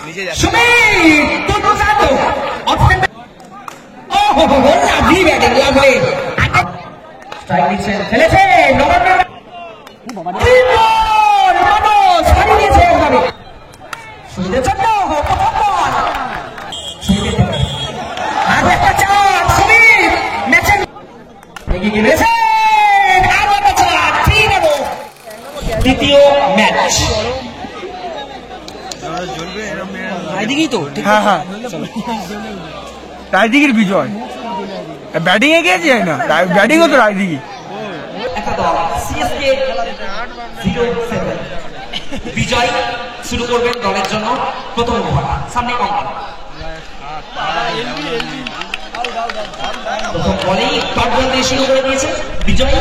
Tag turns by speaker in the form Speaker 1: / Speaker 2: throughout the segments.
Speaker 1: Sumit Tutusado. Oh, lovely batting, lovely. Strike দিচ্ছেন খেলেছে নবান্ন ছাড়িয়ে দিয়েছে ওভাবে সুমিতের জন্য আর একটা চার সুমিত ম্যাচে এগিয়ে গেছে আর একটা চার 3 দ্বিতীয় ম্যাচ
Speaker 2: রায়দিঘি তো
Speaker 3: হ্যাঁ হ্যাঁ রায়দিঘির বিজয় ব্যাটিং এ গিয়েছে না ব্যাটিং ও তো রায়দিঘি
Speaker 1: একটা দল সিএসকে 07 বিজয় শুরু করবেন দলের জন্য প্রথম ওভার সামনে কঙ্কন প্রথম বলেই টপ বল দিয়ে শুরু করে দিয়েছে বিজয়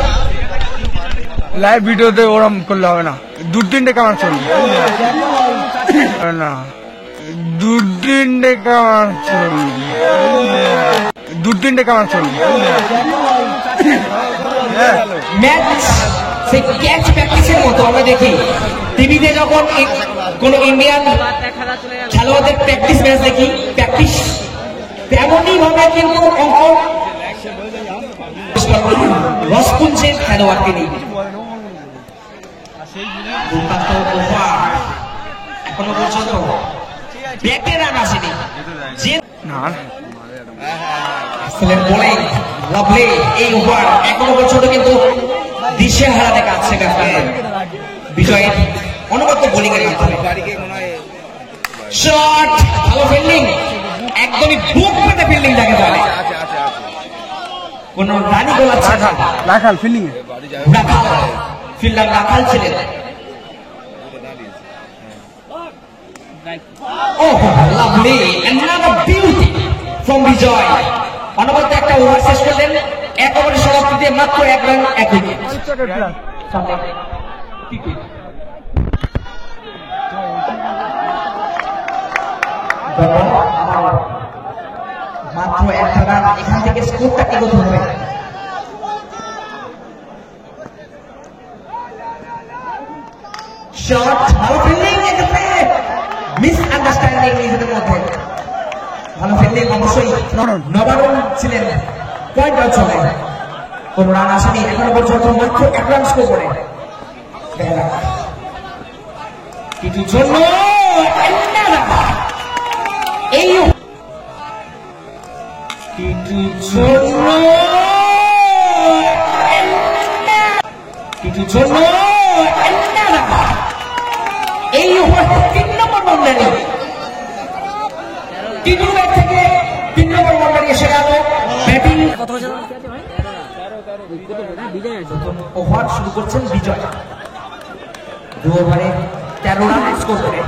Speaker 3: লাইভ ভিডিওতে ওরম করলে হবে না 2-3টে কামার চলবে না 2-3টে কামার চলবে 2-3টে কামার চলবে
Speaker 1: ম্যাচ সেই ক্যাচ প্র্যাকটিসের মতো আমরা দেখি টিভিতে যখন কোন ইন্ডিয়ান খেলোয়াড়দের প্র্যাকটিস ম্যাচ দেখি প্র্যাকটিস তেমনই ভাবে কিন্তু অঙ্কন রসপুঞ্জের খেলোয়াড়কে নিয়ে এখনো পর্যন্ত ব্যাটে রান আসেনি
Speaker 3: না
Speaker 1: বোলিং লাভলি এই ওভার এখনো পর্যন্ত কিন্তু দিশেহারা দেখাচ্ছে বিজয়ের অনবদ্য বোলিং এর মাধ্যমে শট ভালো ফিল্ডিং একদমই বুক পেতে ফিল্ডিং যাকে বলে কোন রানি গোলাচ্ছে না
Speaker 3: রাখাল ফিল্ডিং এ
Speaker 1: রাখাল ফিল্ডার রাখাল ছিলেন Oh, lovely! Another beauty from Bijoy. অনবদ্য একটা ওভার শেষ করলেন 1 ওভারের সমাপ্তিতে মাত্র 1 রান 1 উইকেট মাত্র 1 রান এখান থেকে স্কোরটা কি করতে হবে শট ভালো ফিল্ডিং এক্ষেত্রে মিসআন্ডারস্ট্যান্ডিং নিজেদের মধ্যে ভালো ফিল্ডিং অবশ্যই নবারুণ ছিলেন পয়েন্ট আউট চলে কোন রান আসেনি এখনো পর্যন্ত মাত্র 1 রান স্কোর করে কিছুর জন্য এই কিছুর জন্য এই ওভার 3 নম্বর বাউন্ডারি টিটু ব্যাট থেকে 3 নম্বর বাউন্ডারি এসে গেল ব্যাটিং ওভার শুরু করছেন বিজয় 2 ওভারে 13 রান স্কোর করে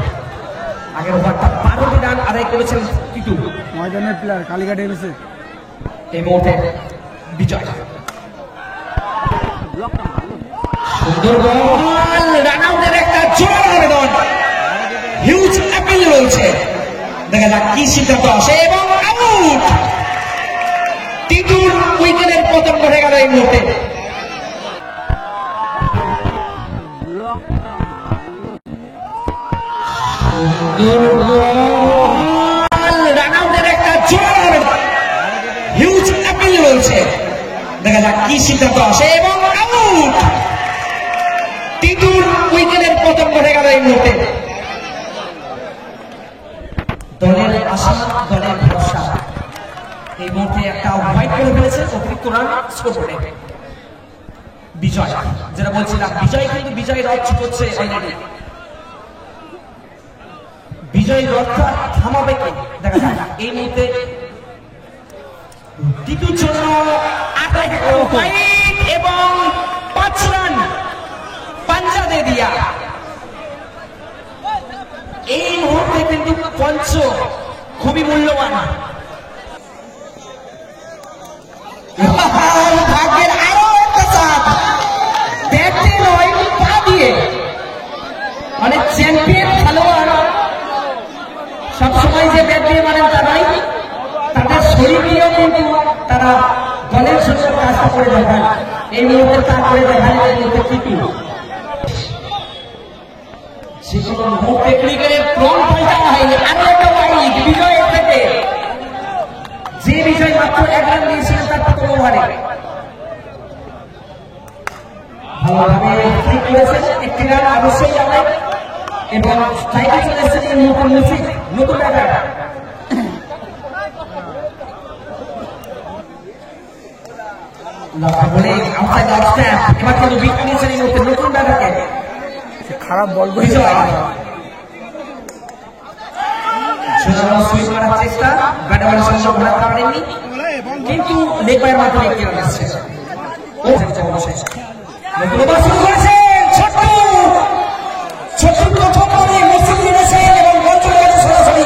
Speaker 1: আগের ওভারটা 12টি রান আদায় করেছেন টিটু
Speaker 3: ময়দানের প্লেয়ার কালীঘাটে এসেছে
Speaker 1: এই মুহূর্তে বিজয় সুন্দর বল রান আউটের একটা জোরালো আবেদন হিউজ অ্যাপিল রয়েছে দেখা যাক কি সিদ্ধান্ত আসে এবং আউট টিটুর উইকেটের পতন ঘটে গেল এই মুহূর্তে রান আউটের একটা জোরালো আবেদন হিউজ অ্যাপিল রয়েছে দেখা যাক কি সিদ্ধান্ত আসে এবং আউট টিটুর উইকেটের পতন ঘটে গেল এই মুহূর্তে দলের আশা দলের ভরসা এই মুহূর্তে একটা হোয়াইট করে ফেলেছে অতিরিক্ত রান স্কোর করে বিজয় যেটা বলছিলাম বিজয় কিন্তু বিজয় রথ ছুটছে অলরেডি বিজয় রথটা থামাবে কি দেখা যাক এই মুহূর্তে টিটুর জন্য 8 পয়েন্ট এবং 5 রান পাঞ্জা দে দিয়া এই মুহূর্তে কিন্তু পঞ্চ খুবই মূল্যবান ভাগ্যের আরো একটা সাথ ব্যাটে নয় পা দিয়ে মানে চ্যাম্পিয়ন খেলোয়াড় সবসময় যে ব্যাট দিয়ে মানেন তা নয় তাদের শরীর নিয়েও কিন্তু তারা দলের সঙ্গে কাজটা করে দেখান এই মুহূর্তে তা করে দেখান এই মুহূর্তে টিটু যে কোনো মুহূর্তে ক্রিকেটের ক্রম পাল্টা হয়নি 1 রান দিয়েছিলেন তার প্রথম ওভারে। ভালোভাবে ফ্লিক করেছেন, একটি রান অবশ্যই যাবে এবং স্ট্রাইকে চলে এসেছেন নতুন মুফিক, নতুন ব্যাটার। এবার কিন্তু বিট নিয়েছেন এই মুহূর্তে নতুন ব্যাটারকে।
Speaker 3: খারাপ বল করে
Speaker 1: চেষ্টা ব্যাটার সংযোগ ঘোরাতে পারেননি, কিন্তু লেগ বাইয়ের মাধ্যমে একটি রান আসছে। নতুন ওভার শুরু করেছেন ছোট্টু, ছোট্টু প্রথম বলে মিছিল দিয়েছেন এবং বল চলে গেছে সরাসরি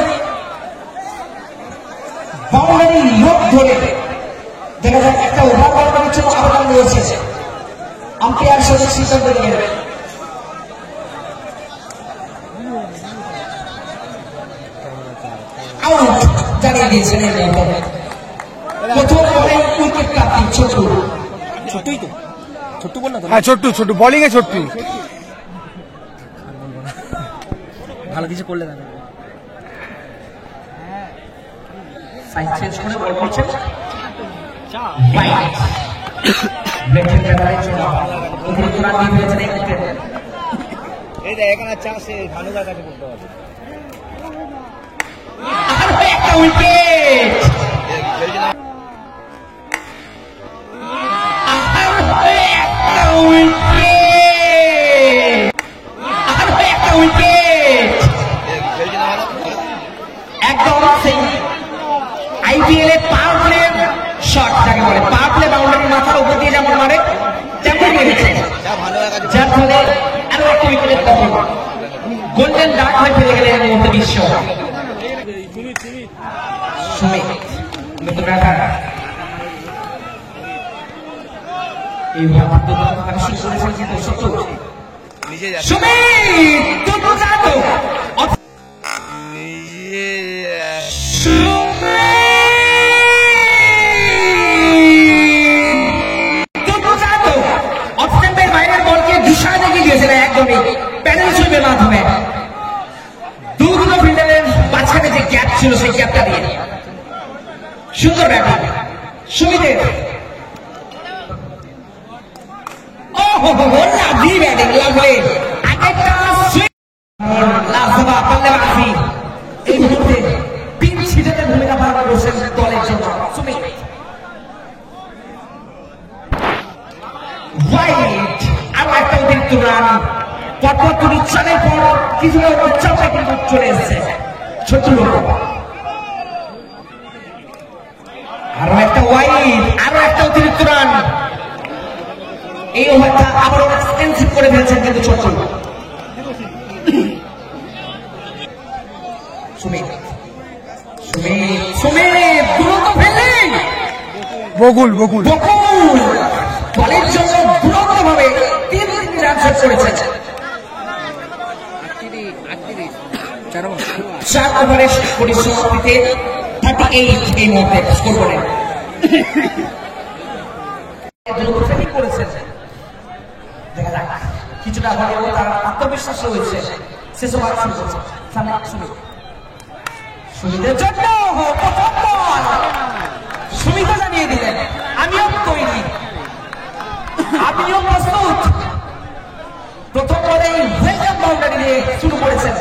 Speaker 1: বাউন্ডারি লোক ধরে। দেখা যাক একটা ওভার বল করার জন্য আবেদন রয়েছে, আম্পায়ার সঠিক সিদ্ধান্ত নিয়ে নেবেন। আউট জানিয়ে দিয়েছেন প্রথম বলে উইকেট প্রাপ্তি ছোট্টু।
Speaker 2: ছোট্টই তো, ছোট্টু বল না তো।
Speaker 3: হ্যাঁ ছোট্টু, ছোট্টু বোলিং এ ছোট্টু।
Speaker 2: ভালো কিছু করলে না।
Speaker 1: সাইড চেঞ্জ করে বল করছেন বাইট ব্রেকের ব্যাটারে চলে অতিরিক্ত রান দিয়ে ফেলেছেন এই উইকেট।
Speaker 2: এই দেখ এখানে চাষে ভানুদার কাছে করতে হবে।
Speaker 1: আর একটা উইকেট, একদম সেই আইপিএল এ পাওয়ার প্লে শট যাকে বলে, পাওয়ার প্লে বাউন্ডারি মাথার উপর দিয়ে যেমন মারে তেমন মেরেছে, যার ফলে আরো একটা উইকেটের দখল। গোল্ডেন ডাক হয়ে ফিরে গেলেন এই মুহূর্তে বিশ্ব। সুমিত নতুন ব্যাটার, এই ভাবে শুরু করেছেন কিন্তু সত্য সুমিত দুর্দান্ত বাইরের বলকে দিশা দেখিয়ে দিয়েছিল একদমই প্যানেল সুইপের মাধ্যমে। দুটো ফিল্ডারের মাঝখানে যে গ্যাপ ছিল সেই গ্যাপটা দিয়ে সুন্দর ব্যাটিং সুমিতের। লাভলি ব্যাটিং, লাভলি আরেকটা সুইপ লাভবা পাল্লেবাজি। এই মুহূর্তে পিন ছিটাতে ভূমিকা পালন করছেন দলের জন্য সুমিত। ওয়াইড আরো একটা অতিরিক্ত রান, পরপর দুটি চালের পর কিছুটা উচ্চাপে কিন্তু চলে এসেছে ছোট লোক। আরো একটা ওয়াইড, আরো একটা অতিরিক্ত রান। এই ওভারটা আবারও এক্সপেন্সিভ করে ফেলছেন কিন্তু ছোট লোক। সুমিত সুমিত সুমিত দ্রুত ফেললেন
Speaker 3: বকুল বকুল
Speaker 1: বকুল দলের জন্য দ্রুত ভাবে 3 রান সেট করেছেন। 4 ওভারে পরিসমাপ্তিতে 38 এই মুহূর্তে স্কোর করেন। দেখা যাক কিছুটা হলেও তার আত্মবিশ্বাস রয়েছে। শেষ ওভার শুরু করছে সামনে সুমিত, সুমিতের জন্য প্রথম বল সুমিত জানিয়ে দিলেন আমিও তৈরি, আমিও প্রস্তুত। প্রথম বলেই ওয়েলকাম বাউন্ডারি দিয়ে শুরু করেছেন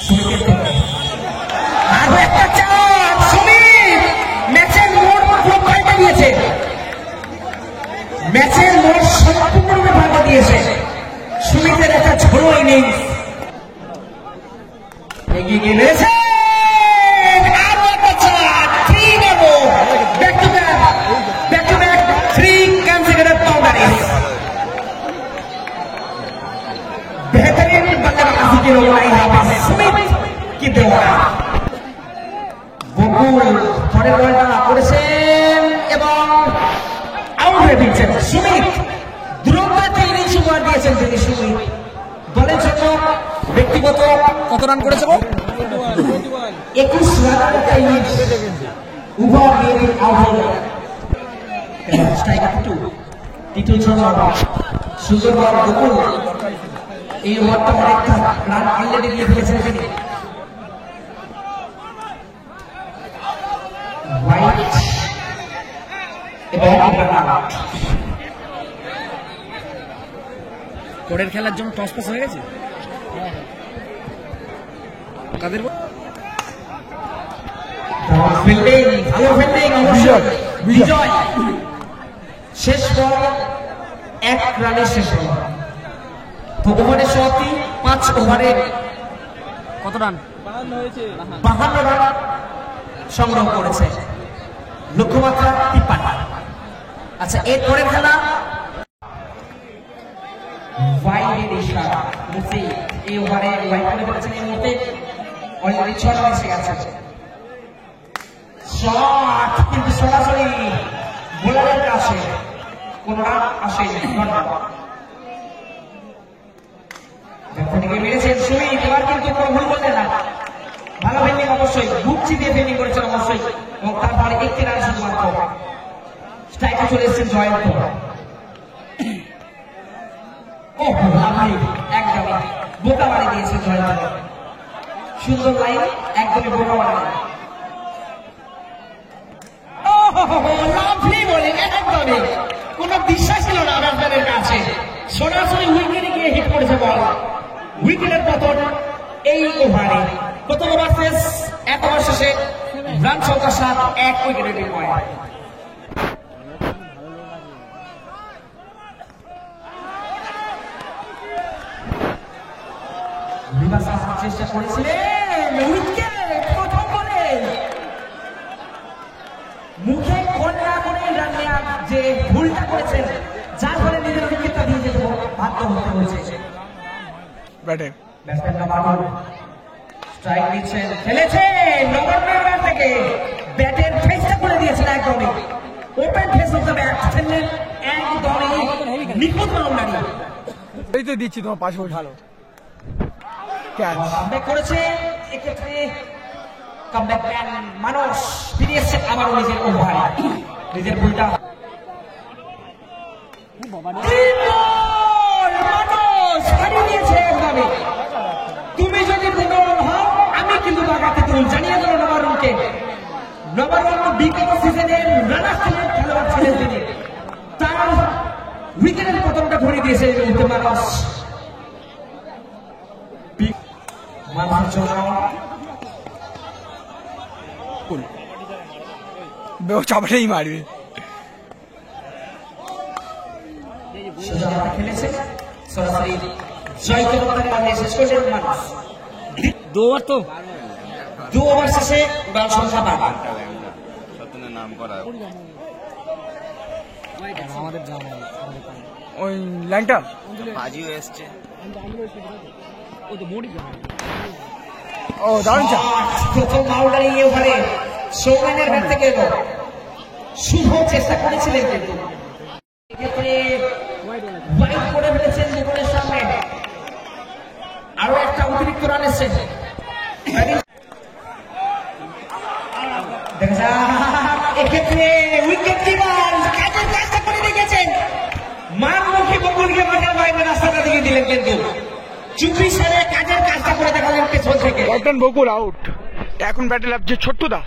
Speaker 1: সুমিতের থেকে। আরো একটা চার, সুমিত ম্যাচের মোড় পুরো পাল্টে দিয়েছে, ম্যাচের মোড় সম্পূর্ণরূপে পাল্টে দিয়েছে। সুমিতের একটা ঝোড়ো ইনিংস এগিয়ে গিয়ে রয়েছে। আরো একটা চার, 3 ব্যাক টু ব্যাক 3 কনসিকুটিভ বাউন্ডারিজ। বেহতরিন बल्लेबाजी की रोलाई यहाँ पे सुमित की देवरा। বকুল পরের বলটা করেছেন এবং আউট হয়ে দিচ্ছেন সুমিত। দ্রুত 3 ইনিংস উপহার দিয়েছেন তিনি সুমিত। দলের জন্য ব্যক্তিগত
Speaker 2: কত রান করেছে বল?
Speaker 1: 21 রানের একটা ইনিংস উপহার দিয়ে তিনি আউট হলেন। স্ট্রাইকার টিটুল শর্মা সুন্দর বল বকুল। এই ওভারটা অনেকটা রান অলরেডি দিয়ে ফেলেছেন তিনি। এবং out।
Speaker 2: পরের খেলার জন্য টস পাস হয়ে গেছে কাদের
Speaker 1: ফিল্ডিং, ভালো ফিল্ডিং অবশ্যই বিজয়। শেষ বল 1 রানে শেষ হল। তো ওভারে সমাপ্তি 5 ওভারে
Speaker 2: কত রান
Speaker 1: 52 রান সংগ্রহ করেছে, লক্ষ্যমাত্রা 53। আচ্ছা, এরপরের খেলা ওয়াইডের ইশারা মুফতি এই ওভারে ওয়াইড করে ফেলেছেন। এই মুহূর্তে অলরেডি 6 রান এসে গেছে। শট কিন্তু সরাসরি বোলারের কাছে, কোন রান আসেনি। মেরেছেন সুমিত, এবার কিন্তু কোনো ভুল করলেন না। ভালো ফিল্ডিং অবশ্যই, বুক চিপিয়ে ফিল্ডিং করেছেন অবশ্যই, এবং তারপরে 1 রান শুধুমাত্র। স্ট্রাইকে চলে এসেছেন জয়ন্ত। ওহ লাভলি, একদমই বোকা বাড়ি দিয়েছে জয়ন্ত। সুন্দর লাইন, একদমই বোকা বাড়ি। লাভলি বোলিং, একদমই কোনো বিশ্বাস ছিল না ব্যাটসম্যানের কাছে। সরাসরি উইকেটে গিয়ে হিট করেছে বল। উইকেটের পতন এই ওভারে। প্রথম ওভার শেষ, 1 ওভার শেষে রান সংখ্যা 7, 1 উইকেটে বিনিময়। চেষ্টা করেছিলেন উইকেট প্রথম বলে, মুখে কন্যা করে রান নেওয়ার যে ভুলটা করেছেন, যার ফলে নিজের উইকেটটা দিয়ে যেতে বাধ্য হতে হয়েছে।
Speaker 3: ব্যাটে
Speaker 1: ব্যাটসম্যান বাবু স্ট্রাইক দিচ্ছেন, খেলেছেন নবান্নের ব্যাট থেকে, ব্যাটের ফেসটা করে দিয়েছেন একদমই। Open face of the bat খেললেন একদমই নিখুঁত বাউন্ডারি।
Speaker 3: এই তো দিচ্ছি তোমার পাশে ভালো ক্যাচ
Speaker 1: কামব্যাক করেছে, এক্ষেত্রে কামব্যাক ম্যান মানুষ ফিরে এসছে আবারও নিজের ওভারে, নিজের ভুলটা। মানুষ হারিয়ে দিয়েছে একদমই। তুমি যদি পুনরন হও, আমি কিন্তু বাগাতে তুল জানিয়ে দিল নবারুণকে। নবারুণ বিগত সিজনের রানার ছিলেন, খেলোয়াড় ছিলেন তিনি। তার উইকেটের প্রথমটা ধরিয়ে দিয়েছে এই মুহূর্তে মানুষ। মানুষের জন্য
Speaker 3: চাপড়েই মারবে।
Speaker 1: খেলেছে সরাসরি জয়কে শেষ করেছেন মানুষ।
Speaker 2: 2 ওভার তো
Speaker 1: 2 ওভার শেষে বল সংখ্যা 12।
Speaker 2: নাম করা আমাদের জানা
Speaker 3: ওই লাইনটা
Speaker 2: বাজিও এসছে ও তো মোড়ি
Speaker 3: ও দারুণ চা।
Speaker 1: প্রথম বাউন্ডারি এই ওভারে সৌমেনের ব্যাট থেকে এলো। শুভ চেষ্টা করেছিলেন কিন্তু এক্ষেত্রে ওয়াইড করে ফেলেছেন মুকুলের সামনে। আরো একটা অতিরিক্ত রান এসছে। দেখা যাক এক্ষেত্রে উইকেট কিপার কাজের কাজটা করে রেখেছেন। মানমুখী বকুলকে মাঠের বাইরে রাস্তাটা দিকে দিলেন, কিন্তু 24 রানে কাজের কাজটা করে দেখালেন পেছন থেকে।
Speaker 3: ক্যাপ্টেন বকুল আউট। এখন ব্যাটে লাগছে ছোট্টদা।